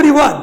Everyone,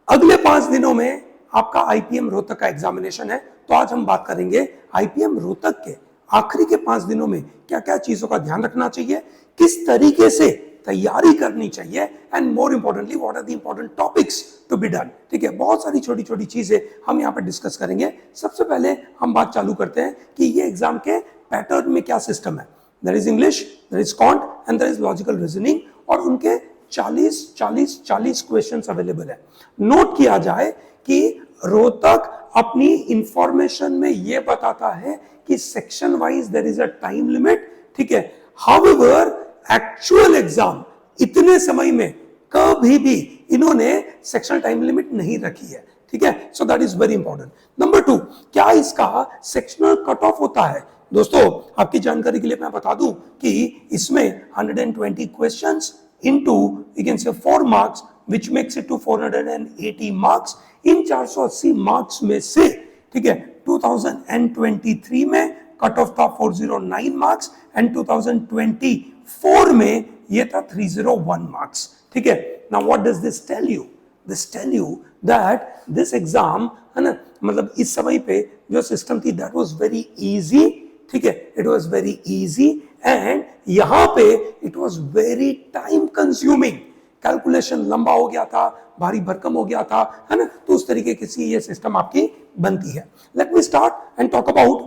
अगले 5 दिनों में आपका आईपीएम रोहतक का एग्जामिनेशन है। तो आज हम बात करेंगे आईपीएम रोहतक के आखिरी के 5 दिनों में क्या क्या चीजों का ध्यान रखना चाहिए, किस तरीके से तैयारी करनी चाहिए, and more importantly what are the important topics to be done. ठीक है, बहुत सारी छोटी छोटी चीजें हम यहाँ पर डिस्कस करेंगे। सबसे पहले हम बात चालू करते हैं कि ये एग्जाम के पैटर्न में क्या सिस्टम है। There is English, there is quant and there is logical reasoning, और उनके 40 क्वेश्चंस अवेलेबल है। नोट किया जाए कि रोहतक अपनी इंफॉर्मेशन में यह बताता है कि section wise there is a time limit. ठीक है, हाउएवर एक्चुअल एग्जाम इतने समय में कभी भी इन्होंने सेक्शनल टाइम लिमिट नहीं रखी है। ठीक है, सो that is very important. Number 2, क्या इसका सेक्शनल कट ऑफ होता है? दोस्तों, आपकी जानकारी के लिए मैं बता दूं कि इसमें 120 questions into you can say 4 marks which makes it to 480 marks। In 480 marks में से, ठीक है, 2023 में कट ऑफ था 409 मार्क्स एंड 2024 में ये था 301 मार्क्स। ठीक है, now what does this tell you? This tell you that this exam, है ना, मतलब इस समय पे जो सिस्टम थी दैट वाज वेरी इजी। ठीक है, it was very easy and यहां पे it was very time consuming. Calculation लंबा हो गया था, भारी भरकम हो गया था, है ना, तो उस तरीके की ये सिस्टम आपकी बनती है। Let me start and talk about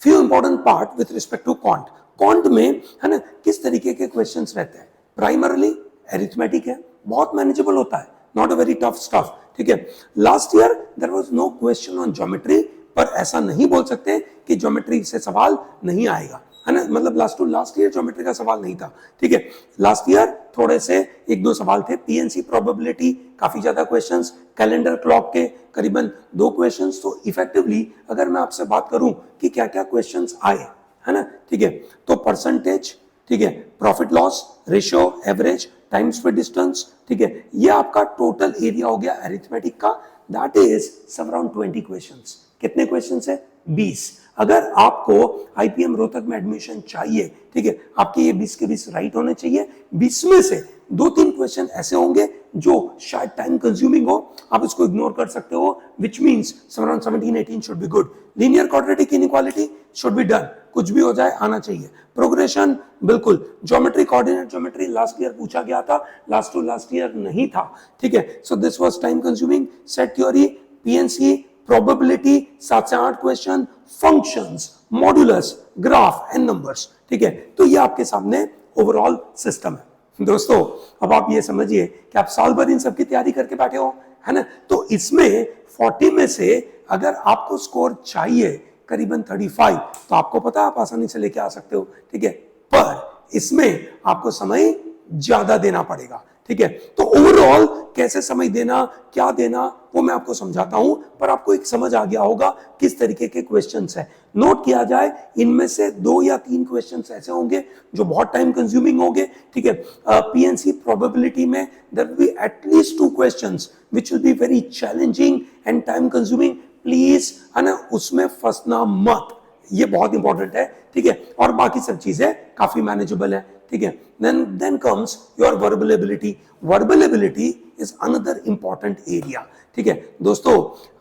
few important part with respect to quant. Quant में, है ना, किस तरीके के क्वेश्चंस रहते हैं? प्राइमरली एरिथमेटिक है, बहुत मैनेजेबल होता है, not a very tough stuff. ठीक है, last year there was no question on geometry, पर ऐसा नहीं बोल सकते कि ज्योमेट्री से सवाल नहीं आएगा, है ना, मतलब लास्ट ईयर ज्योमेट्री का सवाल नहीं था। ठीक है, लास्ट ईयर थोड़े से 1-2 सवाल थे। पीएनसी प्रोबेबिलिटी काफी ज्यादा क्वेश्चंस, कैलेंडर क्लॉक के करीबन 2 क्वेश्चंस। तो इफेक्टिवली अगर मैं आपसे बात करूं कि क्या क्या क्वेश्चंस आए, है ना, ठीक है, तो परसेंटेज, ठीक है, profit loss ratio, average, time speed distance, ठीक है, ये आपका टोटल एरिया हो गया अरिथमेटिक का, that is some around 20 questions. कितने क्वेश्चंस है? 20। अगर आपको आईपीएम रोहतक में एडमिशन चाहिए, ठीक है, आपके ये 20 के 20 राइट होने चाहिए। 20 में से 2-3 क्वेश्चन ऐसे होंगे जो शायद टाइम कंज्यूमिंग हो, आप इसको इग्नोर कर सकते हो, which means around 17-18 should be good. Linear quadratic inequality should be done, कुछ भी हो जाए आना चाहिए। प्रोग्रेशन बिल्कुल। Geometry, coordinate geometry last year पूछा गया था, लास्ट ईयर नहीं था। ठीक है, so this was time consuming. Set theory, PNC, probability 7 से 8 question, functions, modulus, graph and numbers. ठीक है, तो ये आपके सामने ओवरऑल सिस्टम है। दोस्तों, अब आप ये समझिए कि आप साल भर इन सब की तैयारी करके बैठे हो, है ना, तो इसमें 40 में से अगर आपको स्कोर चाहिए करीबन 35, तो आपको पता है आप आसानी से लेके आ सकते हो। ठीक है, पर इसमें आपको समय ज्यादा देना पड़ेगा। ठीक है, तो ओवरऑल कैसे समय देना, क्या देना, वो मैं आपको समझाता हूं, पर आपको एक समझ आ गया होगा किस तरीके के क्वेश्चंस है। नोट किया जाए, इनमें से 2 या 3 क्वेश्चंस ऐसे होंगे जो बहुत टाइम कंज्यूमिंग होंगे। ठीक है, पीएनसी प्रोबेबिलिटी में there will be at least 2 questions which will be very challenging and time consuming. Please, है ना, उसमें फंसना मत, ये बहुत इंपॉर्टेंट है। ठीक है, और बाकी सब चीजें काफी मैनेजेबल है। ठीक है, then comes your verbal ability। verbal ability is another important area। ठीक है दोस्तों,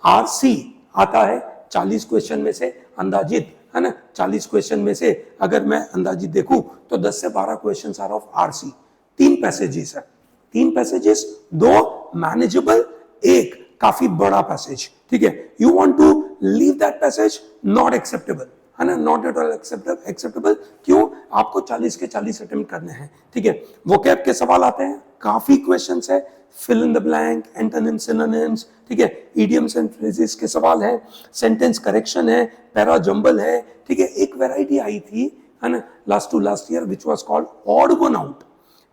आरसी आता है 40 क्वेश्चन में से अंदाजित, है ना, 40 क्वेश्चन में से अगर मैं अंदाजित देखूं तो 10 से 12 question are of RC. 3 passages है, 3 पैसेजेस, 2 मैनेजेबल, 1 काफी बड़ा पैसेज। ठीक है, you want to leave that passage, not acceptable, है ना, नॉट एट ऑल एक्सेप्टेबल। क्यों? आपको 40 के 40 अटेम्प्ट करने हैं। ठीक है, वोकैब के सवाल आते हैं, काफी क्वेश्चंस है, fill in the blank, antonym, synonyms, ठीक है, इडियम्स एंड फ्रेजेस के सवाल है, सेंटेंस करेक्शन है, पैरा जंबल है। ठीक है, एक वैरायटी आई थी, है ना, last year which was called odd one out.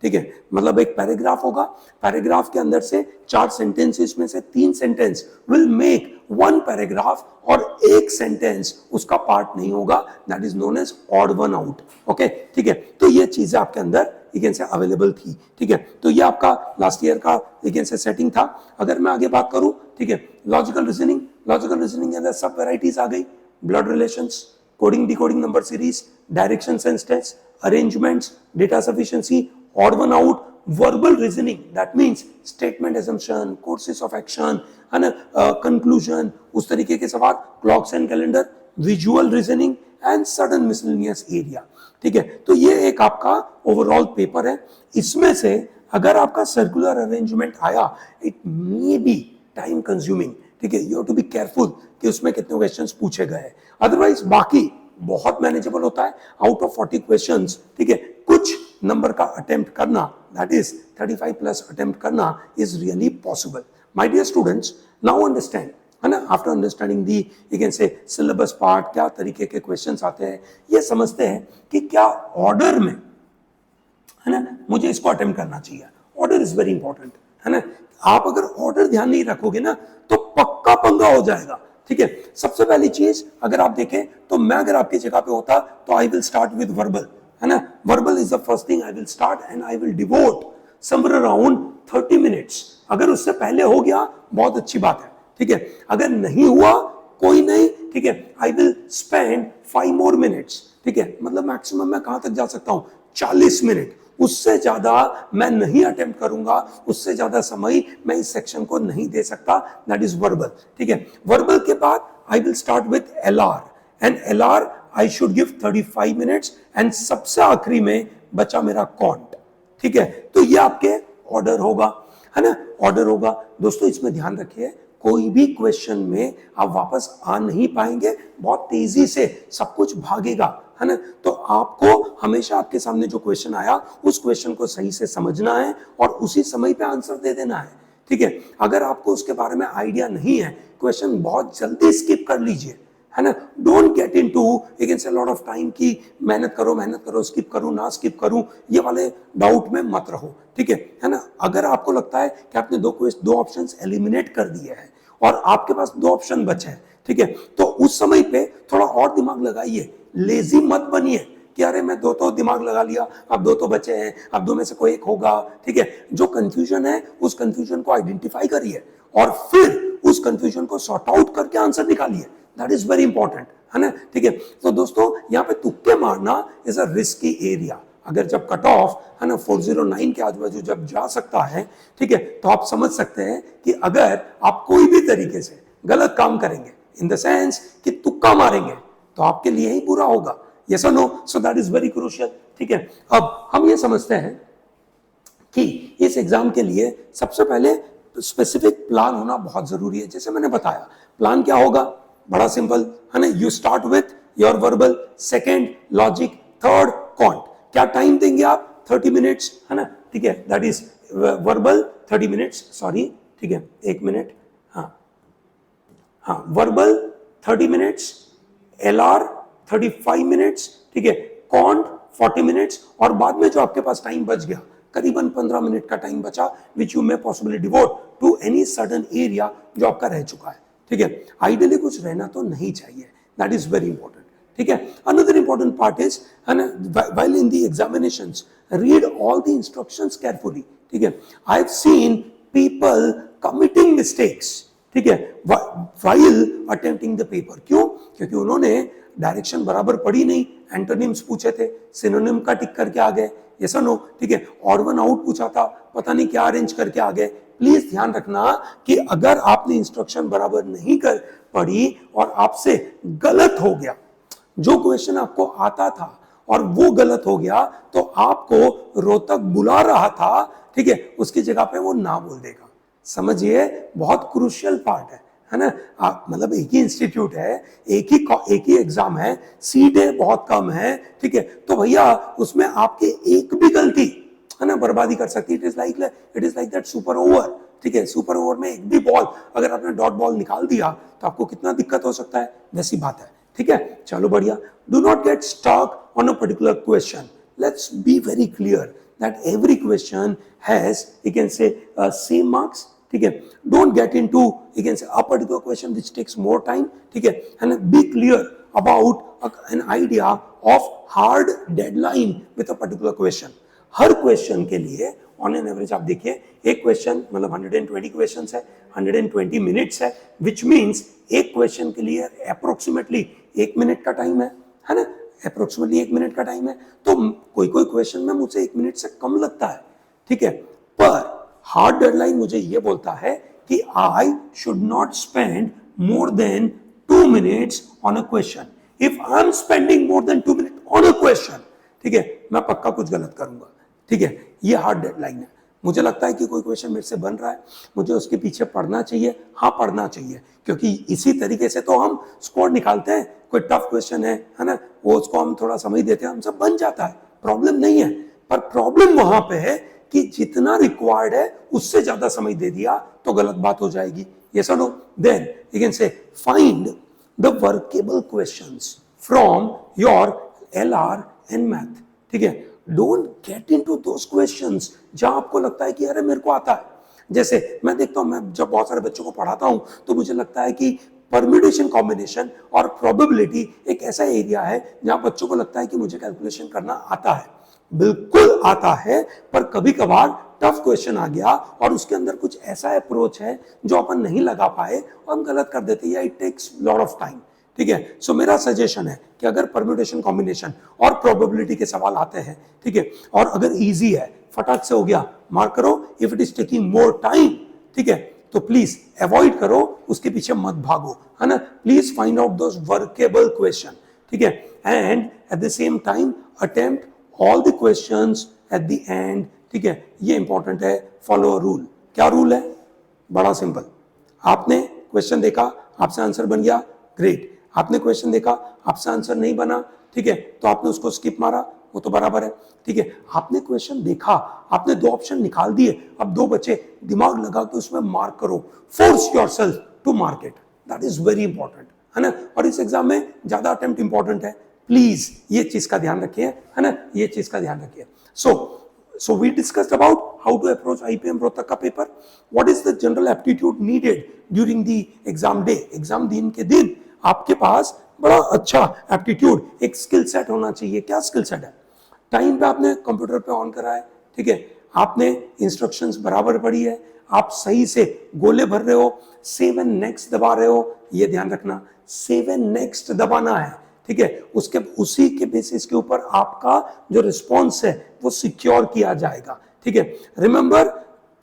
ठीक है, मतलब एक पैराग्राफ होगा, पैराग्राफ के अंदर से 4 सेंटेंसेस में से 3 सेंटेंस विल मेक 1 पैराग्राफ और 1 सेंटेंस उसका पार्ट नहीं होगा, that is known as odd one out. Okay, ठीक है, तो ये चीजें आपके अंदर यू से अवेलेबल थी। ठीक है, तो ये आपका लास्ट ईयर का यू से सेटिंग था। अगर मैं आगे बात करूं, ठीक है, लॉजिकल रीजनिंग के अंदर सब वेराइटीज आ गई, blood relations, coding decoding number series, direction sense test, arrangements, data sufficiency, odd one out, verbal reasoning, that means statement assumption, courses of action, है ना, कंक्लूजन, उस तरीके के सवाल, clocks and calendar, visual reasoning and sudden miscellaneous area. ठीक है, तो ये एक आपका ओवरऑल पेपर है। इसमें से अगर आपका सर्कुलर अरेंजमेंट आया, it may be time consuming. ठीक है, you have to be careful कि उसमें कितने क्वेश्चंस पूछे गए। अदरवाइज बाकी बहुत मैनेजेबल होता है। आउट ऑफ 40 क्वेश्चंस, ठीक है, कुछ नंबर का अटेम्प्ट करना, दैट इज 35 प्लस अटेम्प्ट करना is really possible. My dear students, now understand, है ना, after understanding the you can say syllabus part, क्या तरीके के क्वेश्चंस आते हैं, ये समझते हैं कि क्या ऑर्डर में, है ना, मुझे इसको अटेम्प्ट करना चाहिए। ऑर्डर इज वेरी इंपॉर्टेंट, है ना। आप अगर ऑर्डर ध्यान नहीं रखोगे ना तो पक्का पंगा हो जाएगा। ठीक है, सबसे पहली चीज अगर आप देखें तो मैं अगर आपकी जगह पे होता तो I will start with verbal, है ना। Verbal is the first thing I will start and I will devote somewhere around 30 minutes. अगर उससे पहले हो गया बहुत अच्छी बात है। ठीक है, अगर नहीं हुआ कोई नहीं, ठीक है, I will spend 5 more minutes। ठीक है, मतलब मैक्सिमम मैं कहां तक जा सकता हूं, 40 मिनट, उससे ज्यादा मैं नहीं अटेम्प्ट करूंगा, उससे ज्यादा समय मैं इस सेक्शन को नहीं दे सकता। That is verbal. ठीक है, वर्बल के बाद I will start with LR and LR I should give 35 minutes and सबसे आखिरी में बचा मेरा कॉन्ट। ठीक है, तो ये आपके ऑर्डर होगा, है ना, ऑर्डर होगा। दोस्तों इसमें ध्यान रखिए, कोई भी क्वेश्चन में आप वापस आ नहीं पाएंगे, बहुत तेजी से सब कुछ भागेगा, है ना। तो आपको हमेशा आपके सामने जो क्वेश्चन आया उस क्वेश्चन को सही से समझना है और उसी समय पे आंसर दे देना है। ठीक है, अगर आपको उसके बारे में आइडिया नहीं है, क्वेश्चन बहुत जल्दी स्किप कर लीजिए, है ना। Don't get into you can से लॉट ऑफ टाइम की मेहनत करो, स्किप करूं ना स्किप करूं, ये वाले डाउट में मत रहो। ठीक है ना। अगर आपको लगता है कि आपने दो ऑप्शंस एलिमिनेट कर दिए हैं और आपके पास 2 ऑप्शन बचे हैं, ठीक है, तो उस समय पे थोड़ा और दिमाग लगाइए, लेजी मत बनिए कि अरे मैं 2 तो दिमाग लगा लिया, अब 2 तो बचे हैं, अब 2 में से कोई एक होगा। ठीक है, जो कंफ्यूजन है उस कंफ्यूजन को आइडेंटिफाई करिए और फिर उस कंफ्यूजन को सॉर्ट आउट करके आंसर निकालिए। दैट इज वेरी इंपॉर्टेंट, है ना। ठीक है, तो दोस्तों यहाँ पे तुक्के मारना इज अ रिस्की एरिया। अगर जब कट ऑफ, है ना, 409 के आजू बाजू जब जा सकता है, ठीक है, तो आप समझ सकते हैं कि अगर आप कोई भी तरीके से गलत काम करेंगे, इन द सेंस कि तुक्का मारेंगे, तो आपके लिए ही बुरा होगा। यस और no? So that is very crucial. ठीक है, अब हम ये समझते हैं कि इस एग्जाम के लिए सबसे पहले स्पेसिफिक प्लान होना बहुत जरूरी है। जैसे मैंने बताया, प्लान क्या होगा, बड़ा सिंपल, है ना। You start with your verbal, second logic, third can't. क्या टाइम देंगे आप, 30 मिनट्स, है ना। ठीक है, that is verbal 30 minutes, sorry, ठीक है, 1 मिनट, हाँ, वर्बल 30 मिनट्स, एलआर 35 मिनट्स, ठीक है, कॉन्ट 40 मिनट्स, और बाद में जो आपके पास टाइम बच गया, करीबन 15 मिनट का टाइम बचा, which you may possibly devote to any sudden area जो आपका रह चुका है। ठीक है, आइडियली कुछ रहना तो नहीं चाहिए, दैट इज वेरी इंपॉर्टेंट। ठीक है, अनदर इंपॉर्टेंट पार्ट इज, है ना, while in the examinations read all the instructions carefully. ठीक है, I have seen people committing mistakes, ठीक है, व्हाइल अटेम्प्टिंग द पेपर। क्यों? क्योंकि उन्होंने डायरेक्शन बराबर पढ़ी नहीं, एंटोनिम्स पूछे थे, सिनोनिम का टिक करके आ गए, यस और नो। ठीक है, ऑड वन आउट पूछा था, पता नहीं क्या अरेंज करके आ गए। प्लीज ध्यान रखना कि अगर आपने इंस्ट्रक्शन बराबर नहीं कर पढ़ी और आपसे गलत हो गया, जो क्वेश्चन आपको आता था और वो गलत हो गया, तो आपको रोहतक बुला रहा था, ठीक है, उसकी जगह पे वो ना बोल देगा। समझिए, बहुत क्रूशियल पार्ट है ना। मतलब एक ही इंस्टीट्यूट है, एक ही एग्जाम है, सीटें बहुत कम है, ठीक है, तो भैया उसमें आपके एक भी गलती, है ना, बर्बादी कर सकती है। It is like that super over. ठीक है, सुपर ओवर में एक भी बॉल अगर आपने डॉट बॉल निकाल दिया तो आपको कितना दिक्कत हो सकता है, वैसी बात है। ठीक है, चलो बढ़िया। Do not get stuck on a particular question. Let's be very clear that every question has, you can say, same marks. ठीक है, don't get into, you can say, a particular question which takes more time. ठीक है, and be clear about an idea of hard deadline with a particular question. हर question के लिए on an average आप देखिए, एक क्वेश्चन मतलब 120 questions है, 120 मिनट्स है, विच मीन्स एक क्वेश्चन के लिए अप्रोक्सीमेटली 1 मिनट का टाइम है ना, अप्रोक्सीमेटली 1 मिनट का टाइम है। तो कोई क्वेश्चन में मुझे 1 मिनट से कम लगता है, ठीक है। पर हार्ड डेडलाइन मुझे ये बोलता है कि I should not spend more than 2 minutes on a question. If I am spending more than 2 minutes on a question, ठीक है, मैं पक्का कुछ गलत करूंगा, ठीक है। ये हार्ड डेडलाइन है। मुझे लगता है कि कोई क्वेश्चन मेरे से बन रहा है, मुझे उसके पीछे पढ़ना चाहिए, हाँ पढ़ना चाहिए, क्योंकि इसी तरीके से तो हम स्कोर निकालते हैं। कोई टफ क्वेश्चन है ना, वो उसको हम थोड़ा समझ देते हैं, हम सब बन जाता है, प्रॉब्लम नहीं है। पर प्रॉब्लम वहां पे है कि जितना रिक्वायर्ड है उससे ज्यादा समझ दे दिया तो गलत बात हो जाएगी। Yes or no? Then you can say find the workable questions from your LR and math, ठीक है। Don't get into those questions जहां आपको लगता है कि अरे मेरे को आता है। जैसे मैं देखता हूं, मैं जब बहुत सारे बच्चों को पढ़ाता हूं तो मुझे लगता है कि परम्यूटेशन कॉम्बिनेशन और प्रोबेबिलिटी एक ऐसा एरिया है जहां बच्चों को लगता है कि मुझे कैलकुलेशन करना आता है। बिल्कुल आता है, पर कभी कभार टफ क्वेश्चन आ गया और उसके अंदर कुछ ऐसा अप्रोच है जो अपन नहीं लगा पाए और हम गलत कर देते हैं, या it takes lot of time, ठीक है। सो मेरा सजेशन है कि अगर परम्यूटेशन कॉम्बिनेशन और प्रोबेबिलिटी के सवाल आते हैं, ठीक है, और अगर इजी है, फटाक से हो गया, मार्क करो। If it is taking more time, ठीक है, तो प्लीज अवॉइड करो, उसके पीछे मत भागो, है ना। Please find out those workable question, ठीक है, and at the same time attempt all the questions at the end, ठीक है। ये इंपॉर्टेंट है। Follow a rule. क्या रूल है? बड़ा सिंपल। आपने क्वेश्चन देखा, आपसे आंसर बन गया, ग्रेट। आपने क्वेश्चन देखा, आपसे आंसर नहीं बना, ठीक है, तो आपने उसको स्किप मारा, वो तो बराबर है, ठीक है। आपने क्वेश्चन देखा, आपने 2 ऑप्शन निकाल दिए, अब 2 बचे, दिमाग लगा के उसमें मार्क करो, force yourself to mark it, that is very important, है ना। और इस एग्जाम में ज्यादा अटेम्प्ट इंपॉर्टेंट है, प्लीज ये चीज का ध्यान रखिए, है ना, ये चीज का ध्यान रखिए। So we discussed about how to approach IPM Rohtak का paper. What is the general aptitude needed during the exam day? Exam दिन के दिन आपके पास बड़ा अच्छा एप्टीट्यूड, एक स्किल सेट होना चाहिए। क्या स्किल सेट है? टाइम पे आपने कंप्यूटर पे ऑन करा है, ठीक है, आपने इंस्ट्रक्शंस बराबर पढ़ी है, आप सही से गोले भर रहे हो, सेव एंड नेक्स्ट दबा रहे हो, ये ध्यान रखना, सेव एंड नेक्स्ट दबाना है, ठीक है। उसके उसी के बेसिस के ऊपर आपका जो रिस्पॉन्स है वो सिक्योर किया जाएगा, ठीक है। Remember,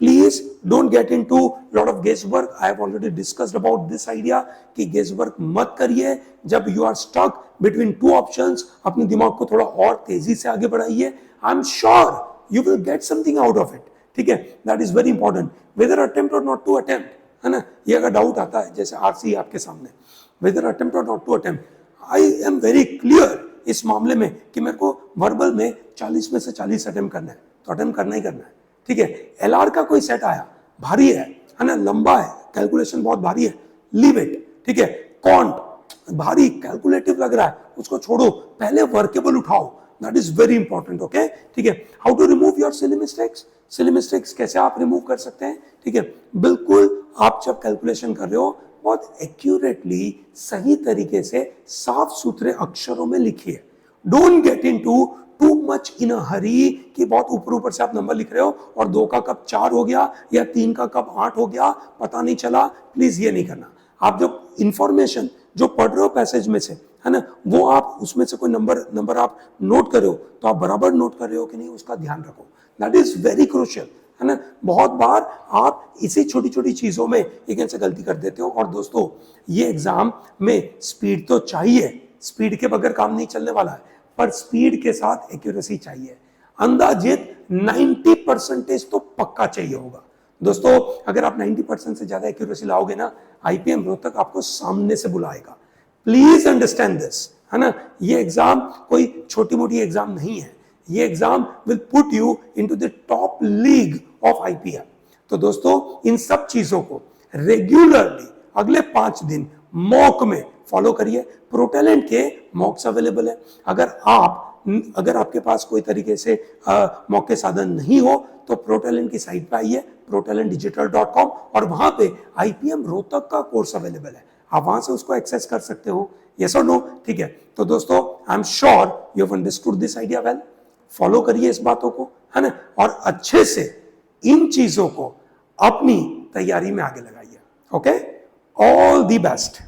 please don't get into lot of guess work. I have already discussed about this idea कि गेस वर्क मत करिए। जब you are stuck between 2 options, अपने दिमाग को थोड़ा और तेजी से आगे बढ़ाइए। I am sure you will get something out of it, ठीक है। That is very important. Whether attempt और नॉट टू अटेम्प्ट, है ना, ये अगर डाउट आता है, जैसे आरसी आपके सामने, वेदर अटेम्प्ट और not to attempt, I am very clear इस मामले में कि मेरे को वर्बल में 40 में से 40 अटेम्प्ट करना है, तो अटेम्प्ट करना ही करना है, ठीक है। एलआर का कोई सेट आया, भारी है ना, लंबा है, कैलकुलेशन बहुत भारी है, लीव इट, ठीक है। कॉन्ट भारी कैलकुलेटिव लग रहा है, उसको छोड़ो, पहले वर्केबल उठाओ, that is very important, okay, ठीक है। How to remove your silly mistakes? Silly mistakes कैसे आप रिमूव कर सकते हैं, ठीक है। बिल्कुल आप जब कैलकुलेशन कर रहे हो, बहुत एक्यूरेटली, सही तरीके से, साफ सुथरे अक्षरों में लिखिए। Don't get into too much in a hurry कि बहुत ऊपर ऊपर से आप नंबर लिख रहे हो और 2 का कब 4 हो गया या 3 का कब 8 हो गया, पता नहीं चला। प्लीज ये नहीं करना। आप जो इंफॉर्मेशन जो पढ़ रहे हो पैसेज में से, है ना, वो आप उसमें से कोई नंबर आप नोट कर रहे हो, तो आप बराबर नोट कर रहे हो कि नहीं, उसका ध्यान रखो, दैट इज वेरी क्रूशियल, है ना। बहुत बार आप इसी छोटी छोटी चीजों में एक ऐसे गलती कर देते हो। और दोस्तों, ये एग्जाम में स्पीड तो चाहिए, स्पीड के बगैर काम नहीं चलने वाला है, पर स्पीड के साथ एक्यूरेसी चाहिए। अंदाजित 90% तो पक्का चाहिए होगा। दोस्तों, अगर आप 90% से ज्यादा एक्यूरेसी लाओगे ना, आईपीएम रोहतक आपको सामने से बुलाएगा। प्लीज अंडरस्टैंड दिस, है ना। ये एग्जाम कोई छोटी मोटी एग्जाम नहीं है, ये exam will put you into the top league of IPM. तो दोस्तों, इन सब चीजों को रेगुलरली अगले 5 दिन मॉक में फॉलो करिए। प्रोटैलेंट के मॉक्स अवेलेबल है। अगर आपके पास कोई तरीके से मॉक के साधन नहीं हो तो प्रोटैलेंट की साइट पे आइए, protalentdigital.com, और वहां पे आईपीएम रोहतक का कोर्स अवेलेबल है, आप वहां से उसको एक्सेस कर सकते हो। यस और नो? ठीक है। तो दोस्तों, आई am sure you have understood this idea well. Follow करिए इस बातों को, है ना, और अच्छे से इन चीजों को अपनी तैयारी में आगे लगाइए। Okay, all the best.